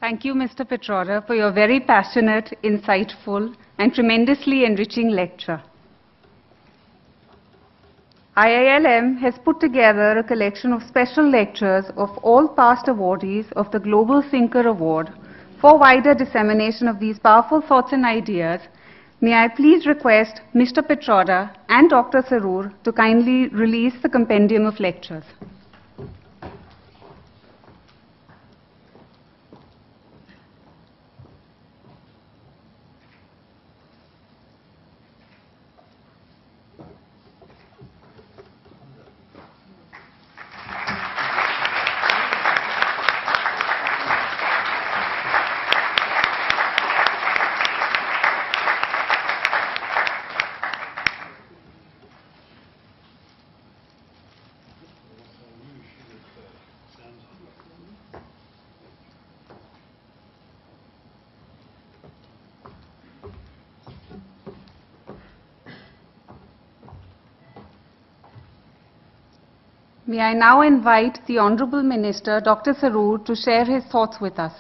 Thank you, Mr. Pitroda, for your very passionate, insightful, and tremendously enriching lecture. IILM has put together a collection of special lectures of all past awardees of the Global Thinker Award for wider dissemination of these powerful thoughts and ideas. May I please request Mr. Pitroda and Dr. Tharoor to kindly release the compendium of lectures. May I now invite the Honorable Minister, Dr. Tharoor, to share his thoughts with us.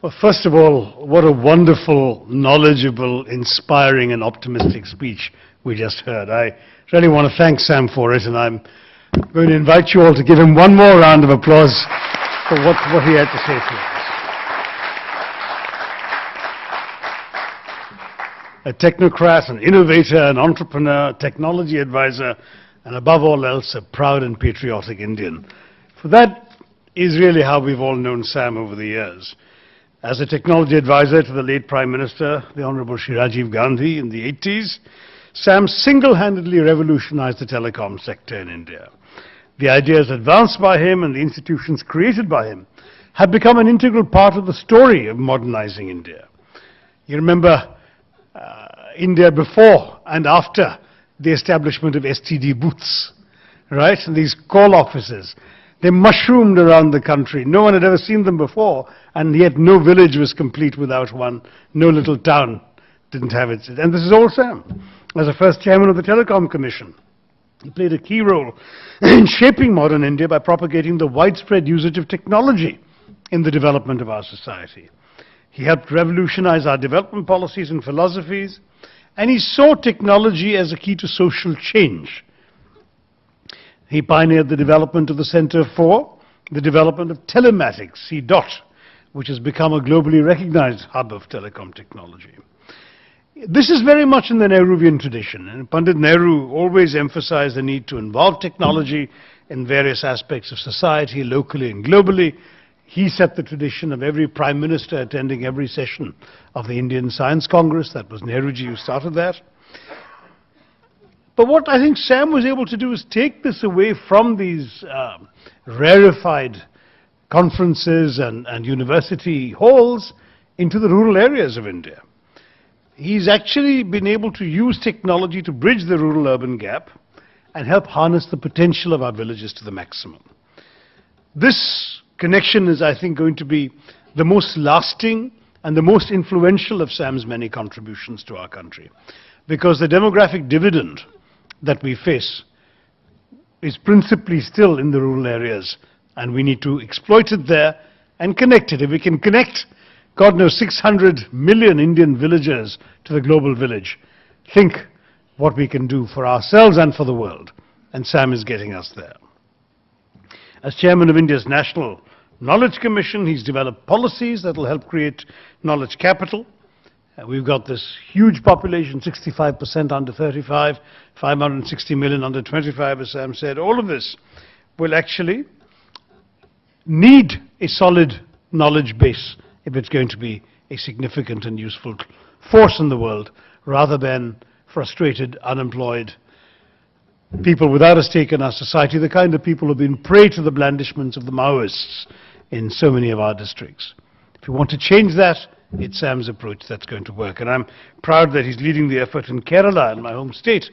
Well, first of all, what a wonderful, knowledgeable, inspiring and optimistic speech we just heard. I really want to thank Sam for it, and I'm going to invite you all to give him one more round of applause for what he had to say to us. A technocrat, an innovator, an entrepreneur, technology advisor, and above all else, a proud and patriotic Indian. For that is really how we've all known Sam over the years. As a technology advisor to the late Prime Minister, the Honorable Shri Rajiv Gandhi in the 80s, Sam single-handedly revolutionized the telecom sector in India. The ideas advanced by him and the institutions created by him have become an integral part of the story of modernizing India. You remember India before and after the establishment of STD booths, right? And these call offices, they mushroomed around the country. No one had ever seen them before, and yet no village was complete without one. No little town didn't have it. And this is all Sam. As the first chairman of the Telecom Commission, he played a key role in shaping modern India by propagating the widespread usage of technology in the development of our society. He helped revolutionize our development policies and philosophies, and he saw technology as a key to social change. He pioneered the development of the Center for the Development of Telematics, CDOT, which has become a globally recognized hub of telecom technology. This is very much in the Nehruvian tradition, and Pandit Nehru always emphasized the need to involve technology in various aspects of society, locally and globally. He set the tradition of every Prime Minister attending every session of the Indian Science Congress. That was Nehruji who started that. But what I think Sam was able to do is take this away from these rarefied conferences and university halls into the rural areas of India. He's actually been able to use technology to bridge the rural-urban gap and help harness the potential of our villages to the maximum. This connection is, I think, going to be the most lasting and the most influential of Sam's many contributions to our country, because the demographic dividend that we face is principally still in the rural areas, and we need to exploit it there and connect it. If we can connect, God knows, 600 million Indian villagers to the global village, think what we can do for ourselves and for the world, and Sam is getting us there. As chairman of India's National Knowledge Commission, he's developed policies that will help create knowledge capital. We've got this huge population, 65% under 35, 560 million under 25, as Sam said. All of this will actually need a solid knowledge base if it's going to be a significant and useful force in the world, rather than frustrated, unemployed people without a stake in our society, the kind of people who have been prey to the blandishments of the Maoists in so many of our districts. If we want to change that, it's Sam's approach that's going to work. And I'm proud that he's leading the effort in Kerala, in my home state,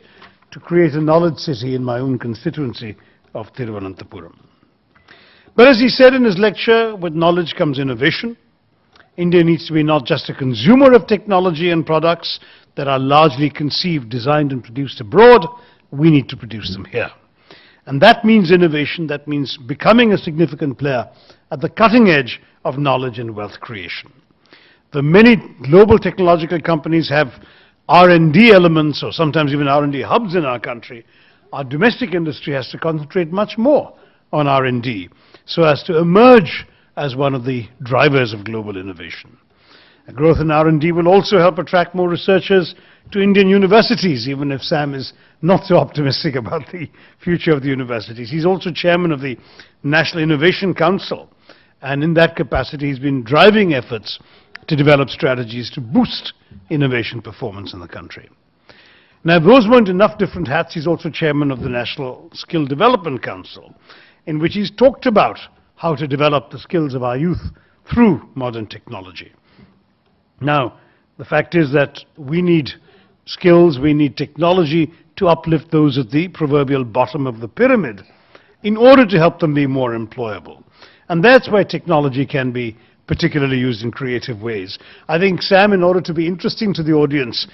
to create a knowledge city in my own constituency of Thiruvananthapuram. But as he said in his lecture, with knowledge comes innovation. India needs to be not just a consumer of technology and products that are largely conceived, designed and produced abroad. We need to produce them here. And that means innovation, that means becoming a significant player at the cutting edge of knowledge and wealth creation. The many global technological companies have R&D elements, or sometimes even R&D hubs in our country. Our domestic industry has to concentrate much more on R&D so as to emerge as one of the drivers of global innovation. A growth in R&D will also help attract more researchers to Indian universities, even if Sam is not so optimistic about the future of the universities. He's also chairman of the National Innovation Council, and in that capacity he's been driving efforts to develop strategies to boost innovation performance in the country. Now, if those weren't enough different hats, he's also chairman of the National Skill Development Council, in which he's talked about how to develop the skills of our youth through modern technology. Now, the fact is that we need skills, we need technology to uplift those at the proverbial bottom of the pyramid in order to help them be more employable. And that's why technology can be particularly used in creative ways. I think Sam, in order to be interesting to the audience,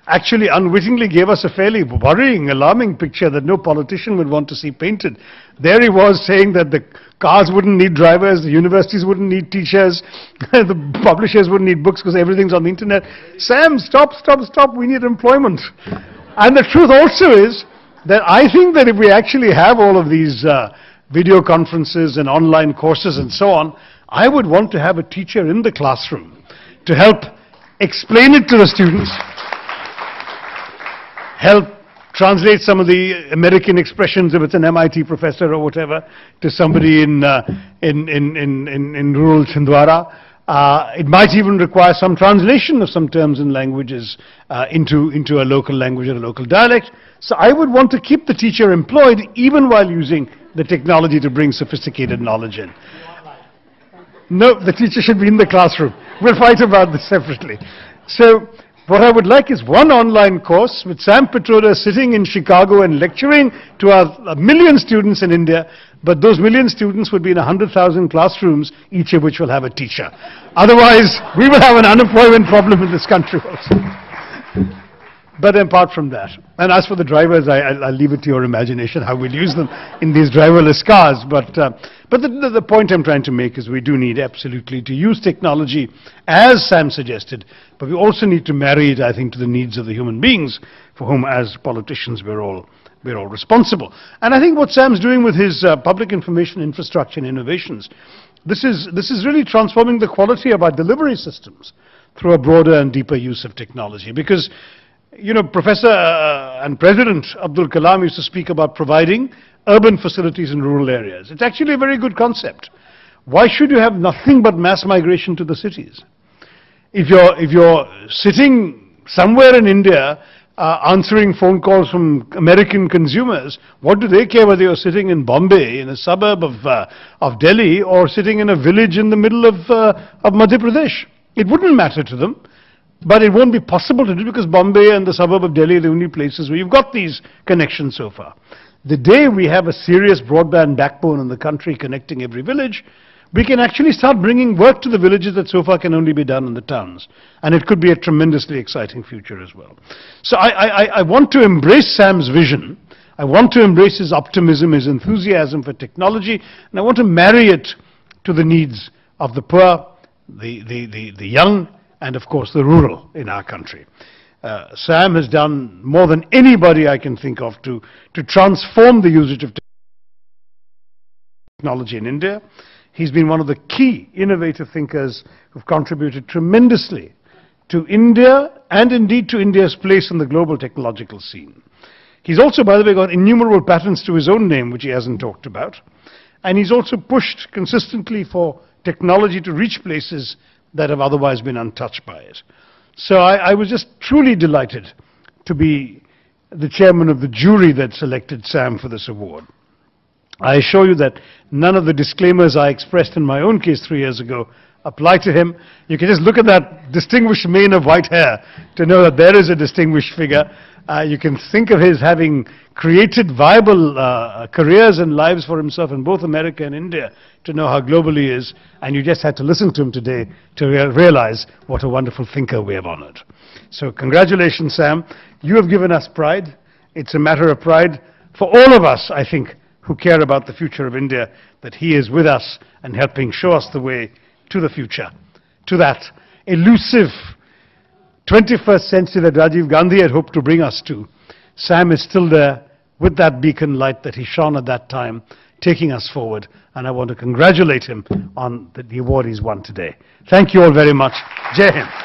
actually unwittingly gave us a fairly worrying, alarming picture that no politician would want to see painted. There he was saying that the cars wouldn't need drivers, the universities wouldn't need teachers, the publishers wouldn't need books because everything's on the internet. Sam, stop, we need employment. And the truth also is that I think that if we actually have all of these video conferences and online courses and so on, I would want to have a teacher in the classroom to help explain it to the students, help translate some of the American expressions, if it's an MIT professor or whatever, to somebody in rural Chhindwara. It might even require some translation of some terms and languages into a local language or a local dialect. So I would want to keep the teacher employed even while using the technology to bring sophisticated knowledge in. No, the teacher should be in the classroom. We'll fight about this separately. So what I would like is one online course with Sam Pitroda sitting in Chicago and lecturing to a million students in India, but those million students would be in 100,000 classrooms, each of which will have a teacher. Otherwise, we will have an unemployment problem in this country also. But apart from that, and as for the drivers, I'll leave it to your imagination how we'll use them in these driverless cars. But the point I'm trying to make is we do need absolutely to use technology as Sam suggested, but we also need to marry it, I think, to the needs of the human beings for whom, as politicians, we're all responsible. And I think what Sam's doing with his public information infrastructure and innovations, this is really transforming the quality of our delivery systems through a broader and deeper use of technology. Because, you know, Professor and President Abdul Kalam used to speak about providing urban facilities in rural areas. It's actually a very good concept. Why should you have nothing but mass migration to the cities? If you're sitting somewhere in India answering phone calls from American consumers, what do they care whether you're sitting in Bombay, in a suburb of Delhi, or sitting in a village in the middle of Madhya Pradesh? It wouldn't matter to them. But it won't be possible to do because Bombay and the suburb of Delhi are the only places where you've got these connections so far. The day we have a serious broadband backbone in the country connecting every village, we can actually start bringing work to the villages that so far can only be done in the towns. And it could be a tremendously exciting future as well. So I want to embrace Sam's vision. I want to embrace his optimism, his enthusiasm for technology, and I want to marry it to the needs of the poor, the young, and of course the rural in our country. Sam has done more than anybody I can think of to transform the usage of technology in India. He's been one of the key innovative thinkers who've contributed tremendously to India and indeed to India's place in the global technological scene. He's also, by the way, got innumerable patents to his own name, which he hasn't talked about. And he's also pushed consistently for technology to reach places that have otherwise been untouched by it. So I was just truly delighted to be the chairman of the jury that selected Sam for this award. I assure you that none of the disclaimers I expressed in my own case 3 years ago apply to him. You can just look at that distinguished mane of white hair to know that there is a distinguished figure. You can think of his having created viable careers and lives for himself in both America and India to know how global he is, and you just had to listen to him today to realize what a wonderful thinker we have honored. So congratulations, Sam. You have given us pride. It's a matter of pride for all of us, I think, who care about the future of India, that he is with us and helping show us the way to the future, to that elusive 21st century that Rajiv Gandhi had hoped to bring us to. Sam is still there with that beacon light that he shone at that time, taking us forward, and I want to congratulate him on the award he's won today. Thank you all very much. Jai Hind.